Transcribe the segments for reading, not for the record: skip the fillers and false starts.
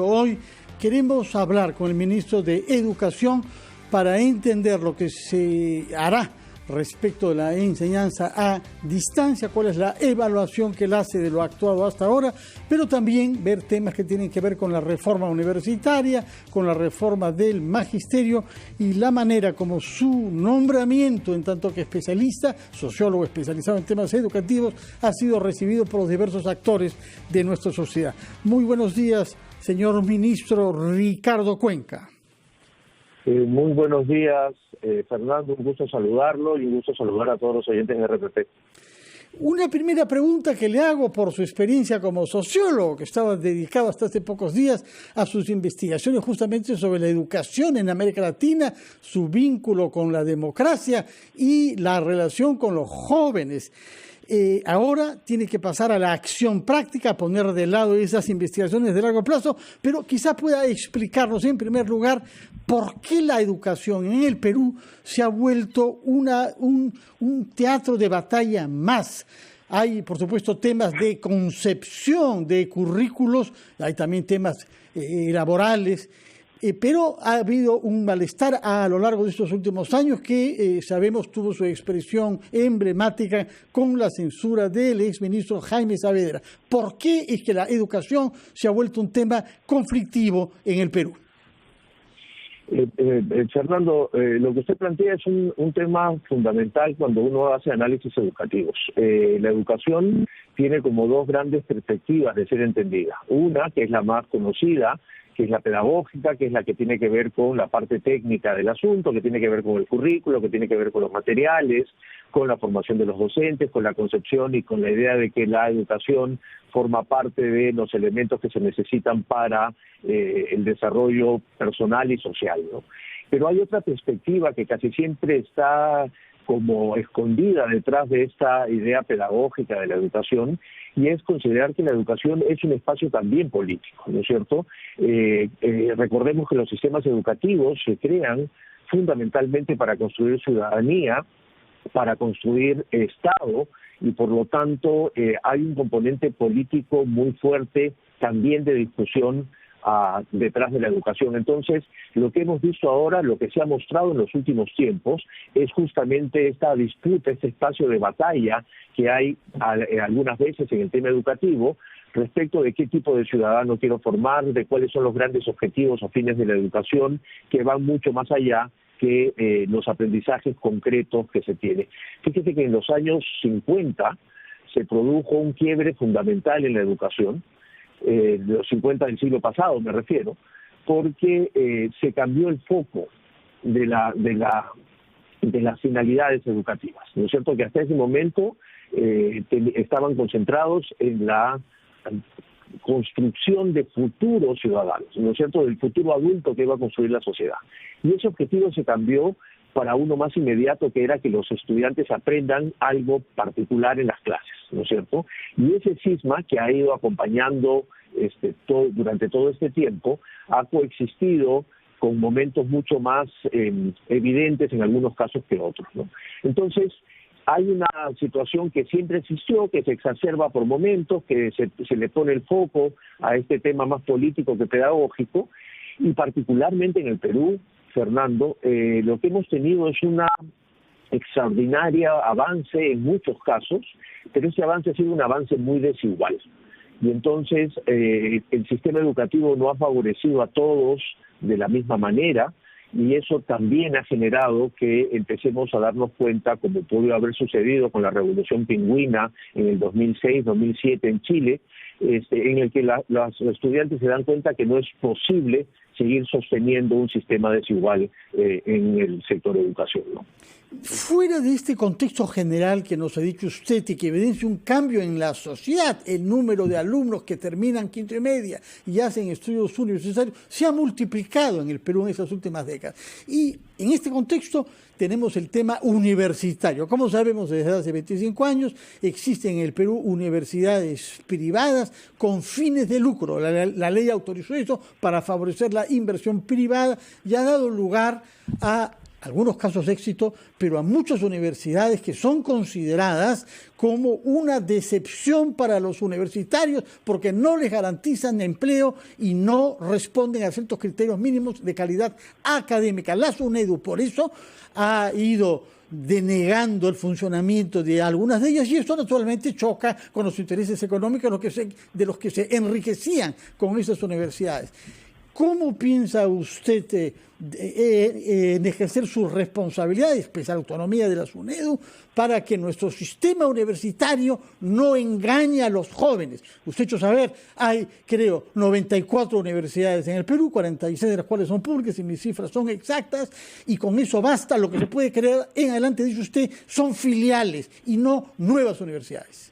momento. Hoy queremos hablar con el ministro de Educación para entender lo que se hará respecto de la enseñanza a distancia, cuál es la evaluación que él hace de lo actuado hasta ahora, pero también ver temas que tienen que ver con la reforma universitaria, con la reforma del magisterio y la manera como su nombramiento en tanto que especialista, sociólogo especializado en temas educativos, ha sido recibido por los diversos actores de nuestra sociedad. Muy buenos días, señor ministro Ricardo Cuenca. Muy buenos días, Fernando, un gusto saludarlo y un gusto saludar a todos los oyentes de RPP. Una primera pregunta que le hago por su experiencia como sociólogo, que estaba dedicado hasta hace pocos días a sus investigaciones justamente sobre la educación en América Latina, su vínculo con la democracia y la relación con los jóvenes. Ahora tiene que pasar a la acción práctica, poner de lado esas investigaciones de largo plazo, pero quizá pueda explicarnos en primer lugar por qué la educación en el Perú se ha vuelto un teatro de batalla más. Hay, por supuesto, temas de concepción de currículos, hay también temas laborales, pero ha habido un malestar a lo largo de estos últimos años que sabemos tuvo su expresión emblemática con la censura del exministro Jaime Saavedra. ¿Por qué es que la educación se ha vuelto un tema conflictivo en el Perú? Fernando, lo que usted plantea es un tema fundamental cuando uno hace análisis educativos. La educación tiene como dos grandes perspectivas de ser entendida. Una, que es la más conocida, que es la pedagógica, que es la que tiene que ver con la parte técnica del asunto, que tiene que ver con el currículo, que tiene que ver con los materiales, con la formación de los docentes, con la concepción y con la idea de que la educación forma parte de los elementos que se necesitan para el desarrollo personal y social, ¿no? Pero hay otra perspectiva que casi siempre está como escondida detrás de esta idea pedagógica de la educación, y es considerar que la educación es un espacio también político, ¿no es cierto? Recordemos que los sistemas educativos se crean fundamentalmente para construir ciudadanía, para construir Estado, y por lo tanto hay un componente político muy fuerte también de discusión detrás de la educación. Entonces, lo que hemos visto ahora, lo que se ha mostrado en los últimos tiempos, es justamente esta disputa, este espacio de batalla que hay algunas veces en el tema educativo respecto de qué tipo de ciudadano quiero formar, de cuáles son los grandes objetivos o fines de la educación, que van mucho más allá que los aprendizajes concretos que se tiene. Fíjese que en los años 50 se produjo un quiebre fundamental en la educación, de los 50 del siglo pasado me refiero, porque se cambió el foco de las finalidades educativas, ¿no es cierto? Que hasta ese momento estaban concentrados en la construcción de futuros ciudadanos, ¿no es cierto?, del futuro adulto que iba a construir la sociedad. Y ese objetivo se cambió para uno más inmediato, que era que los estudiantes aprendan algo particular en las clases, ¿no es cierto? Y ese cisma que ha ido acompañando durante todo este tiempo ha coexistido con momentos mucho más evidentes en algunos casos que otros, ¿no? Entonces, hay una situación que siempre existió, que se exacerba por momentos, que se le pone el foco a este tema más político que pedagógico, y particularmente en el Perú, Fernando, lo que hemos tenido es una extraordinaria avance en muchos casos, pero ese avance ha sido un avance muy desigual. Y entonces el sistema educativo no ha favorecido a todos de la misma manera, y eso también ha generado que empecemos a darnos cuenta, como pudo haber sucedido con la Revolución Pingüina en el 2006-2007 en Chile, en el que los estudiantes se dan cuenta que no es posible seguir sosteniendo un sistema desigual en el sector de educación, ¿no? Fuera de este contexto general que nos ha dicho usted y que evidencia un cambio en la sociedad, el número de alumnos que terminan quinto y media y hacen estudios universitarios se ha multiplicado en el Perú en estas últimas décadas. Y en este contexto tenemos el tema universitario. Como sabemos, desde hace 25 años existen en el Perú universidades privadas con fines de lucro. La ley autorizó eso para favorecer la inversión privada y ha dado lugar a algunos casos de éxito, pero a muchas universidades que son consideradas como una decepción para los universitarios porque no les garantizan empleo y no responden a ciertos criterios mínimos de calidad académica. La SUNEDU por eso ha ido denegando el funcionamiento de algunas de ellas y esto naturalmente choca con los intereses económicos de los que se enriquecían con esas universidades. ¿Cómo piensa usted en ejercer sus responsabilidades, pese a la autonomía de la SUNEDU, para que nuestro sistema universitario no engañe a los jóvenes? Usted ha hecho saber, hay, creo, 94 universidades en el Perú, 46 de las cuales son públicas y mis cifras son exactas, y con eso basta. Lo que se puede crear en adelante, dice usted, son filiales y no nuevas universidades.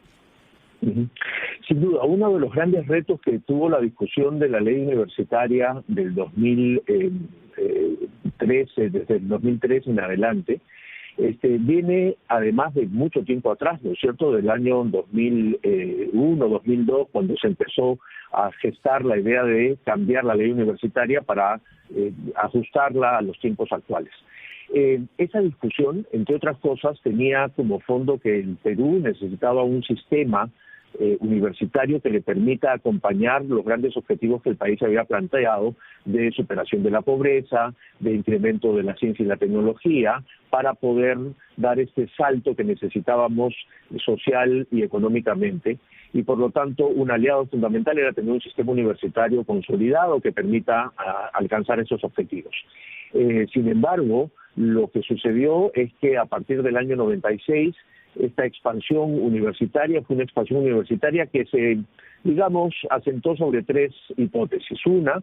Sin duda, uno de los grandes retos que tuvo la discusión de la ley universitaria del 2013, desde el 2013 en adelante, viene además de mucho tiempo atrás, ¿no es cierto?, del año 2001, 2002, cuando se empezó a gestar la idea de cambiar la ley universitaria para ajustarla a los tiempos actuales. Esa discusión, entre otras cosas, tenía como fondo que el Perú necesitaba un sistema universitario que le permita acompañar los grandes objetivos que el país había planteado de superación de la pobreza, de incremento de la ciencia y la tecnología, para poder dar este salto que necesitábamos social y económicamente. Y por lo tanto, un aliado fundamental era tener un sistema universitario consolidado que permita alcanzar esos objetivos. Sin embargo, lo que sucedió es que a partir del año 96, esta expansión universitaria fue una expansión universitaria que se, digamos, asentó sobre tres hipótesis. Una,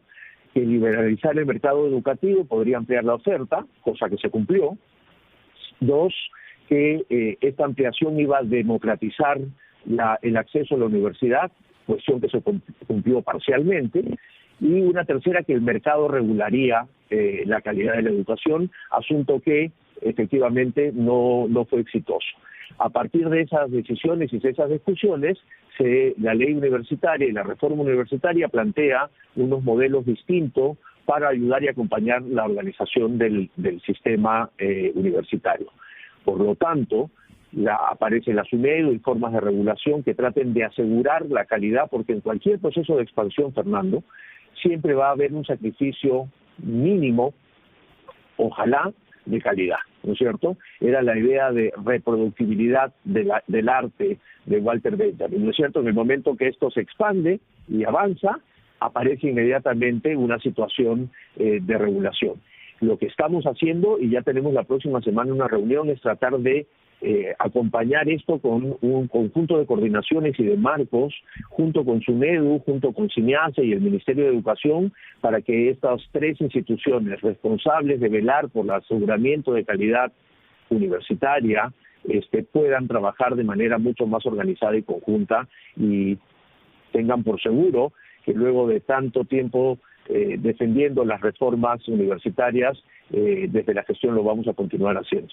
que liberalizar el mercado educativo podría ampliar la oferta, cosa que se cumplió. Dos, que esta ampliación iba a democratizar el acceso a la universidad, cuestión que se cumplió parcialmente. Y una tercera, que el mercado regularía la calidad de la educación, asunto que efectivamente no fue exitoso. A partir de esas decisiones y de esas discusiones, la ley universitaria y la reforma universitaria plantea unos modelos distintos para ayudar y acompañar la organización del sistema universitario. Por lo tanto, aparece la SUNEDU y formas de regulación que traten de asegurar la calidad, porque en cualquier proceso de expansión, Fernando, siempre va a haber un sacrificio mínimo, ojalá, de calidad, ¿no es cierto? Era la idea de reproductibilidad del arte de Walter Benjamin, ¿no es cierto? En el momento que esto se expande y avanza, aparece inmediatamente una situación de regulación. Lo que estamos haciendo, y ya tenemos la próxima semana una reunión, es tratar de acompañar esto con un conjunto de coordinaciones y de marcos, junto con SUNEDU, junto con CINEACE y el Ministerio de Educación, para que estas tres instituciones responsables de velar por el aseguramiento de calidad universitaria puedan trabajar de manera mucho más organizada y conjunta, y tengan por seguro que luego de tanto tiempo defendiendo las reformas universitarias, desde la gestión lo vamos a continuar haciendo.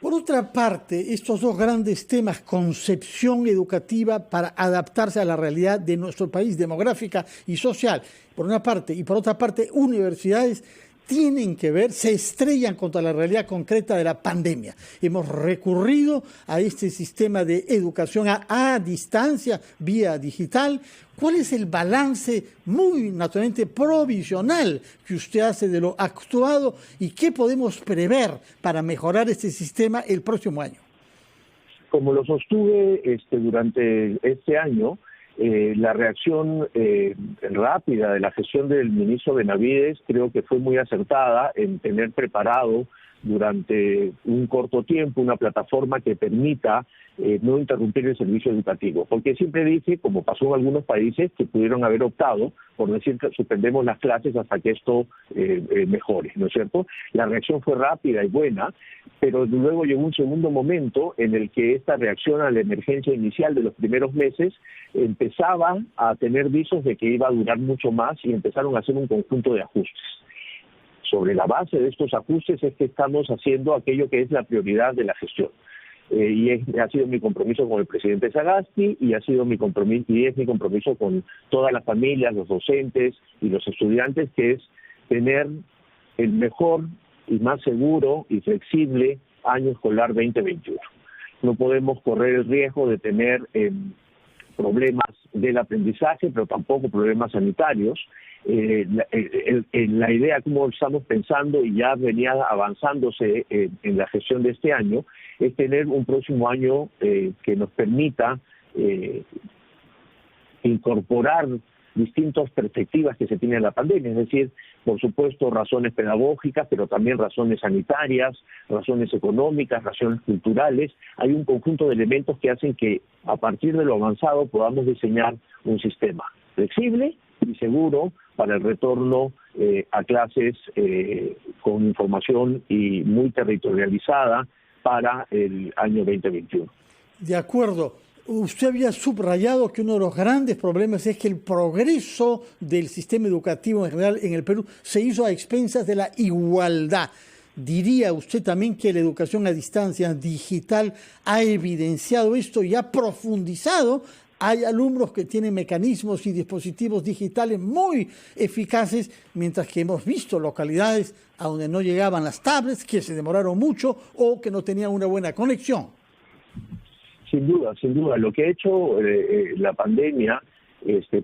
Por otra parte, estos dos grandes temas, concepción educativa para adaptarse a la realidad de nuestro país demográfica y social, por una parte, y por otra parte, universidades, tienen que ver, se estrellan contra la realidad concreta de la pandemia. Hemos recurrido a este sistema de educación a distancia, vía digital. ¿Cuál es el balance muy naturalmente provisional que usted hace de lo actuado y qué podemos prever para mejorar este sistema el próximo año? Como lo sostuve durante este año, la reacción rápida de la gestión del ministro Benavides creo que fue muy acertada en tener preparado durante un corto tiempo una plataforma que permita no interrumpir el servicio educativo. Porque siempre dije, como pasó en algunos países, que pudieron haber optado por decir que suspendemos las clases hasta que esto mejore, ¿no es cierto? La reacción fue rápida y buena, pero luego llegó un segundo momento en el que esta reacción a la emergencia inicial de los primeros meses empezaba a tener visos de que iba a durar mucho más y empezaron a hacer un conjunto de ajustes. Sobre la base de estos ajustes es que estamos haciendo aquello que es la prioridad de la gestión. Ha sido mi compromiso con el presidente Sagasti y es mi compromiso con todas las familias, los docentes y los estudiantes, que es tener el mejor y más seguro y flexible año escolar 2021. No podemos correr el riesgo de tener problemas del aprendizaje, pero tampoco problemas sanitarios. La idea, como estamos pensando y ya venía avanzándose en la gestión de este año, es tener un próximo año que nos permita incorporar distintas perspectivas que se tienen en la pandemia, es decir, por supuesto, razones pedagógicas, pero también razones sanitarias, razones económicas, razones culturales. Hay un conjunto de elementos que hacen que, a partir de lo avanzado, podamos diseñar un sistema flexible y seguro para el retorno a clases con información y muy territorializada para el año 2021. De acuerdo. Usted había subrayado que uno de los grandes problemas es que el progreso del sistema educativo en general en el Perú se hizo a expensas de la igualdad. ¿Diría usted también que la educación a distancia digital ha evidenciado esto y ha profundizado? Hay alumnos que tienen mecanismos y dispositivos digitales muy eficaces, mientras que hemos visto localidades a donde no llegaban las tablets, que se demoraron mucho o que no tenían una buena conexión. Sin duda. Lo que ha hecho la pandemia,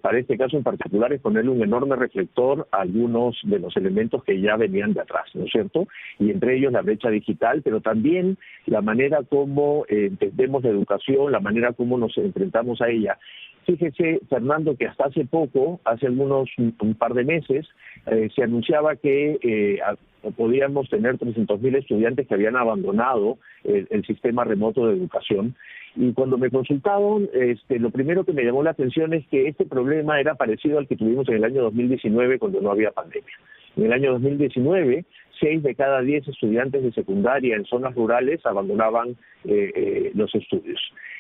para este caso en particular, es ponerle un enorme reflector a algunos de los elementos que ya venían de atrás, ¿no es cierto? Y entre ellos la brecha digital, pero también la manera como entendemos la educación, la manera como nos enfrentamos a ella. Fíjese, Fernando, que hasta hace poco, hace un par de meses, se anunciaba que podíamos tener 300.000 estudiantes que habían abandonado el sistema remoto de educación. Y cuando me consultaron, lo primero que me llamó la atención es que este problema era parecido al que tuvimos en el año 2019 cuando no había pandemia. En el año 2019, 6 de cada 10 estudiantes de secundaria en zonas rurales abandonaban los estudios.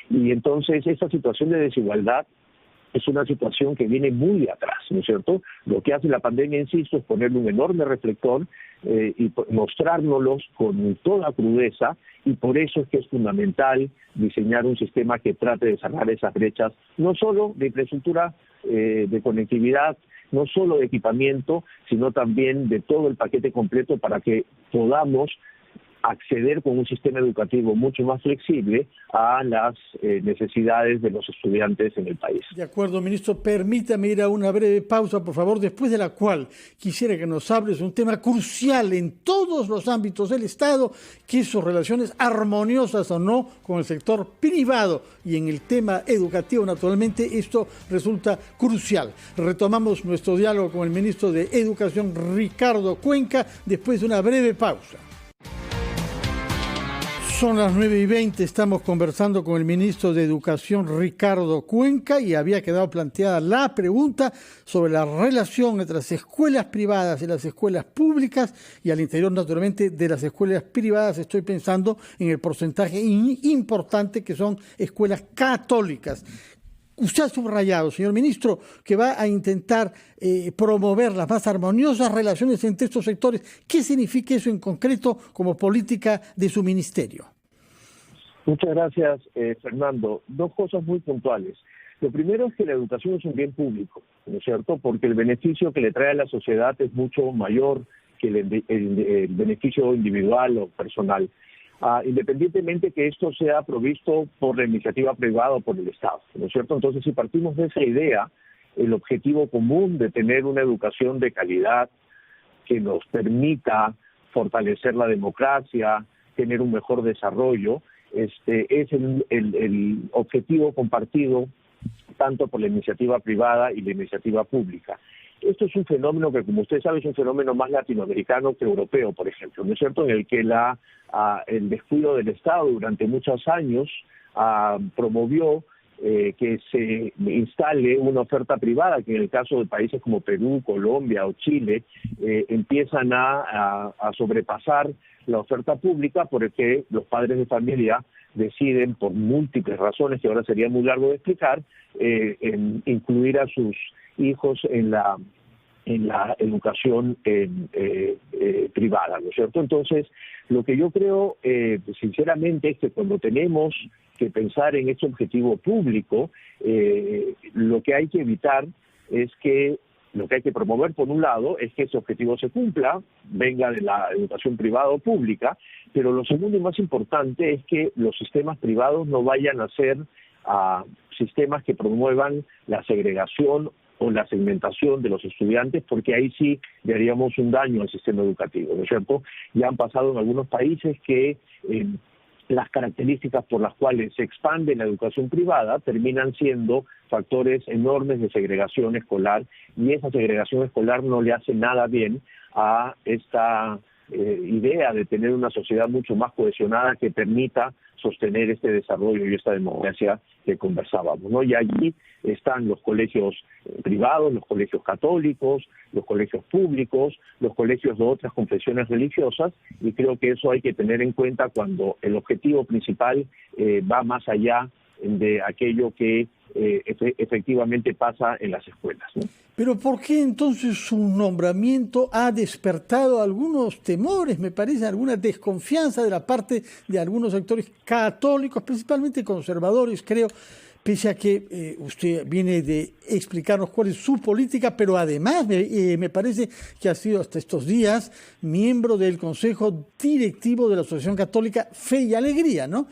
Y entonces esa situación de desigualdad es una situación que viene muy de atrás, ¿no es cierto? Lo que hace la pandemia, insisto, es ponerle un enorme reflector y mostrárnoslos con toda crudeza, y por eso es que es fundamental diseñar un sistema que trate de cerrar esas brechas, no solo de infraestructura de conectividad, no solo de equipamiento, sino también de todo el paquete completo para que podamos acceder con un sistema educativo mucho más flexible a las necesidades de los estudiantes en el país. De acuerdo, ministro. Permítame ir a una breve pausa, por favor, después de la cual quisiera que nos hables de un tema crucial en todos los ámbitos del Estado, que es sus relaciones armoniosas o no con el sector privado. Y en el tema educativo, naturalmente, esto resulta crucial. Retomamos nuestro diálogo con el ministro de Educación, Ricardo Cuenca, después de una breve pausa. Son las 9:20, estamos conversando con el ministro de Educación, Ricardo Cuenca, y había quedado planteada la pregunta sobre la relación entre las escuelas privadas y las escuelas públicas, y al interior, naturalmente, de las escuelas privadas estoy pensando en el porcentaje importante que son escuelas católicas. Usted ha subrayado, señor ministro, que va a intentar promover las más armoniosas relaciones entre estos sectores. ¿Qué significa eso en concreto como política de su ministerio? Muchas gracias, Fernando. Dos cosas muy puntuales. Lo primero es que la educación es un bien público, ¿no es cierto? Porque el beneficio que le trae a la sociedad es mucho mayor que el beneficio individual o personal. Independientemente que esto sea provisto por la iniciativa privada o por el Estado, ¿no es cierto? Entonces, si partimos de esa idea, el objetivo común de tener una educación de calidad que nos permita fortalecer la democracia, tener un mejor desarrollo, es el objetivo compartido tanto por la iniciativa privada y la iniciativa pública. Esto es un fenómeno que, como usted sabe, es un fenómeno más latinoamericano que europeo, por ejemplo, ¿no es cierto?, en el que el descuido del Estado durante muchos años promovió que se instale una oferta privada, que en el caso de países como Perú, Colombia o Chile, empiezan a sobrepasar la oferta pública, porque los padres de familia deciden, por múltiples razones que ahora sería muy largo de explicar, incluir a sus hijos en la educación privada, ¿no es cierto? Entonces, lo que yo creo, sinceramente, es que cuando tenemos que pensar en este objetivo público, lo que hay que evitar es que lo que hay que promover, por un lado, es que ese objetivo se cumpla, venga de la educación privada o pública, pero lo segundo y más importante es que los sistemas privados no vayan a ser sistemas que promuevan la segregación o la segmentación de los estudiantes, porque ahí sí le haríamos un daño al sistema educativo, ¿no es cierto? Ya han pasado en algunos países que las características por las cuales se expande la educación privada terminan siendo factores enormes de segregación escolar, y esa segregación escolar no le hace nada bien a esta idea de tener una sociedad mucho más cohesionada que permita sostener este desarrollo y esta democracia que conversábamos, ¿no? Y allí están los colegios privados, los colegios católicos, los colegios públicos, los colegios de otras confesiones religiosas, y creo que eso hay que tener en cuenta cuando el objetivo principal va más allá de aquello que efectivamente pasa en las escuelas, ¿no? Pero ¿por qué entonces su nombramiento ha despertado algunos temores, me parece, alguna desconfianza de la parte de algunos sectores católicos, principalmente conservadores, creo, pese a que usted viene de explicarnos cuál es su política, pero además me parece que ha sido hasta estos días miembro del Consejo Directivo de la Asociación Católica Fe y Alegría, ¿no?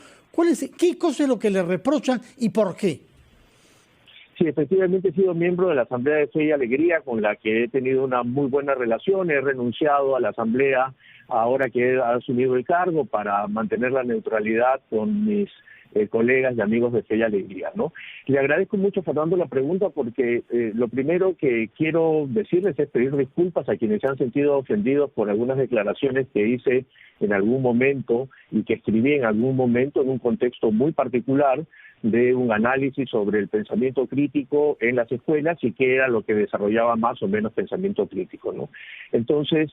¿Qué cosa es lo que le reprochan y por qué? Sí, efectivamente he sido miembro de la Asamblea de Fe y Alegría, con la que he tenido una muy buena relación. He renunciado a la Asamblea ahora que he asumido el cargo para mantener la neutralidad con mis colegas y amigos de Fe y Alegría, ¿no? Le agradezco mucho, Fernando, la pregunta, porque lo primero que quiero decirles es pedir disculpas a quienes se han sentido ofendidos por algunas declaraciones que hice en algún momento y que escribí en algún momento en un contexto muy particular de un análisis sobre el pensamiento crítico en las escuelas y qué era lo que desarrollaba más o menos pensamiento crítico, ¿no? Entonces,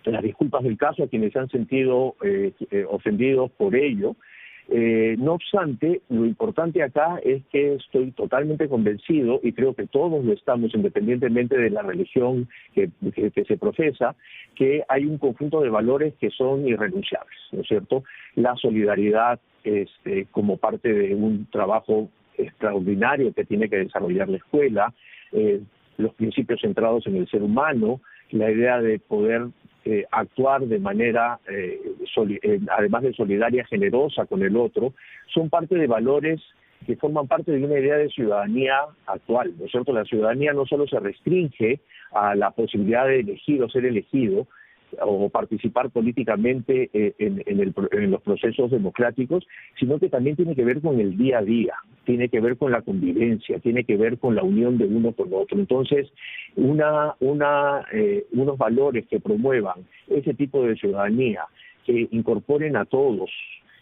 las disculpas del caso a quienes se han sentido ofendidos por ello. No obstante, lo importante acá es que estoy totalmente convencido, y creo que todos lo estamos, independientemente de la religión que se profesa, que hay un conjunto de valores que son irrenunciables, ¿no es cierto? La solidaridad como parte de un trabajo extraordinario que tiene que desarrollar la escuela, los principios centrados en el ser humano, la idea de poder actuar de manera, además de solidaria, generosa con el otro, son parte de valores que forman parte de una idea de ciudadanía actual, ¿no es cierto? La ciudadanía no solo se restringe a la posibilidad de elegir o ser elegido o participar políticamente en los procesos democráticos, sino que también tiene que ver con el día a día, tiene que ver con la convivencia, tiene que ver con la unión de uno con otro. Entonces, unos valores que promuevan ese tipo de ciudadanía, que incorporen a todos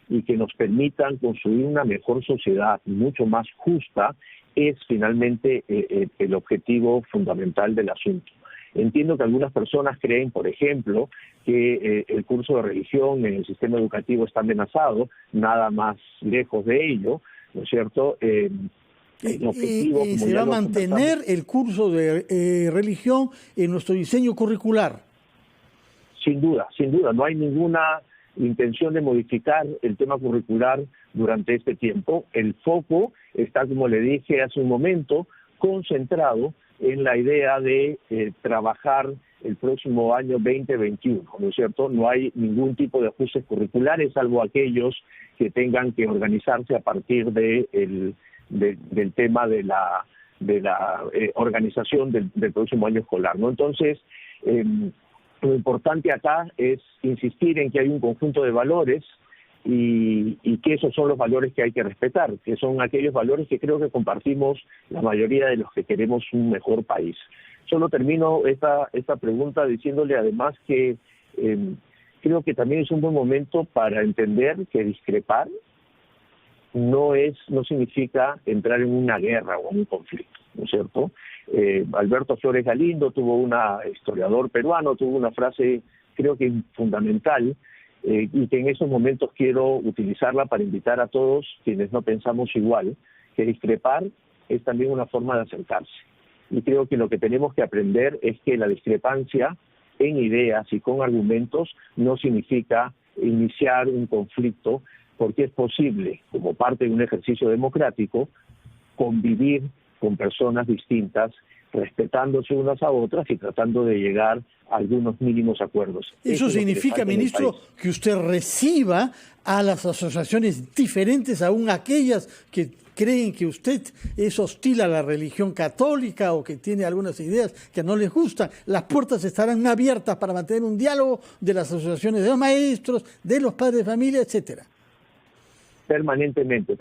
y que nos permitan construir una mejor sociedad mucho más justa, es finalmente el objetivo fundamental del asunto. Entiendo que algunas personas creen, por ejemplo, que el curso de religión en el sistema educativo está amenazado, nada más lejos de ello, ¿no es cierto? El objetivo, ¿Se va a mantener el curso de religión en nuestro diseño curricular? Sin duda, no hay ninguna intención de modificar el tema curricular durante este tiempo. El foco está, como le dije hace un momento, concentrado en la idea de trabajar el próximo año 2021, ¿no es cierto? No hay ningún tipo de ajustes curriculares, salvo aquellos que tengan que organizarse a partir del tema de la organización del próximo año escolar, ¿no? Entonces, lo importante acá es insistir en que hay un conjunto de valores y que esos son los valores que hay que respetar, que son aquellos valores que creo que compartimos la mayoría de los que queremos un mejor país. Solo termino esta pregunta diciéndole además que creo que también es un buen momento para entender que discrepar no significa entrar en una guerra o en un conflicto, ¿no es cierto? Alberto Flores Galindo historiador peruano, tuvo una frase creo que fundamental, y que en esos momentos quiero utilizarla para invitar a todos quienes no pensamos igual, que discrepar es también una forma de acercarse. Y creo que lo que tenemos que aprender es que la discrepancia en ideas y con argumentos no significa iniciar un conflicto, porque es posible, como parte de un ejercicio democrático, convivir con personas distintas respetándose unas a otras y tratando de llegar a algunos mínimos acuerdos. Eso significa, ministro, que usted reciba a las asociaciones diferentes, aún aquellas que creen que usted es hostil a la religión católica o que tiene algunas ideas que no les gustan. Las puertas estarán abiertas para mantener un diálogo de las asociaciones de los maestros, de los padres de familia, etcétera. Permanentemente.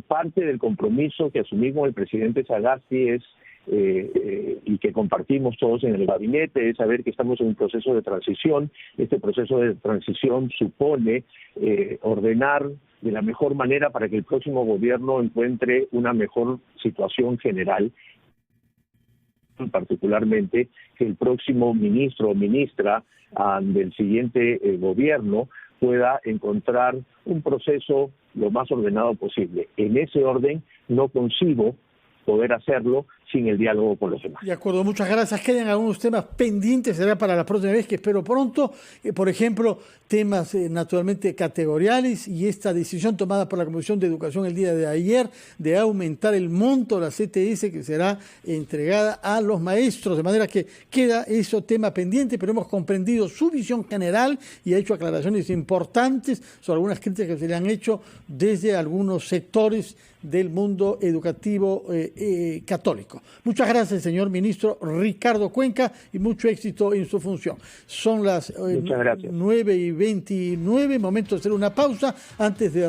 Parte del compromiso que asumimos el presidente Sagasti es y que compartimos todos en el gabinete, es saber que estamos en un proceso de transición. Este proceso de transición supone ordenar de la mejor manera para que el próximo gobierno encuentre una mejor situación general, particularmente que el próximo ministro o ministra del siguiente gobierno pueda encontrar un proceso lo más ordenado posible. En ese orden no concibo poder hacerlo sin el diálogo con los demás. De acuerdo, muchas gracias. Quedan algunos temas pendientes, será para la próxima vez, que espero pronto. Por ejemplo, temas naturalmente categoriales y esta decisión tomada por la Comisión de Educación el día de ayer de aumentar el monto de la CTS que será entregada a los maestros, de manera que queda ese tema pendiente, pero hemos comprendido su visión general y ha hecho aclaraciones importantes sobre algunas críticas que se le han hecho desde algunos sectores del mundo educativo católico. Muchas gracias, señor ministro Ricardo Cuenca, y mucho éxito en su función. Son las 9:29, momento de hacer una pausa antes de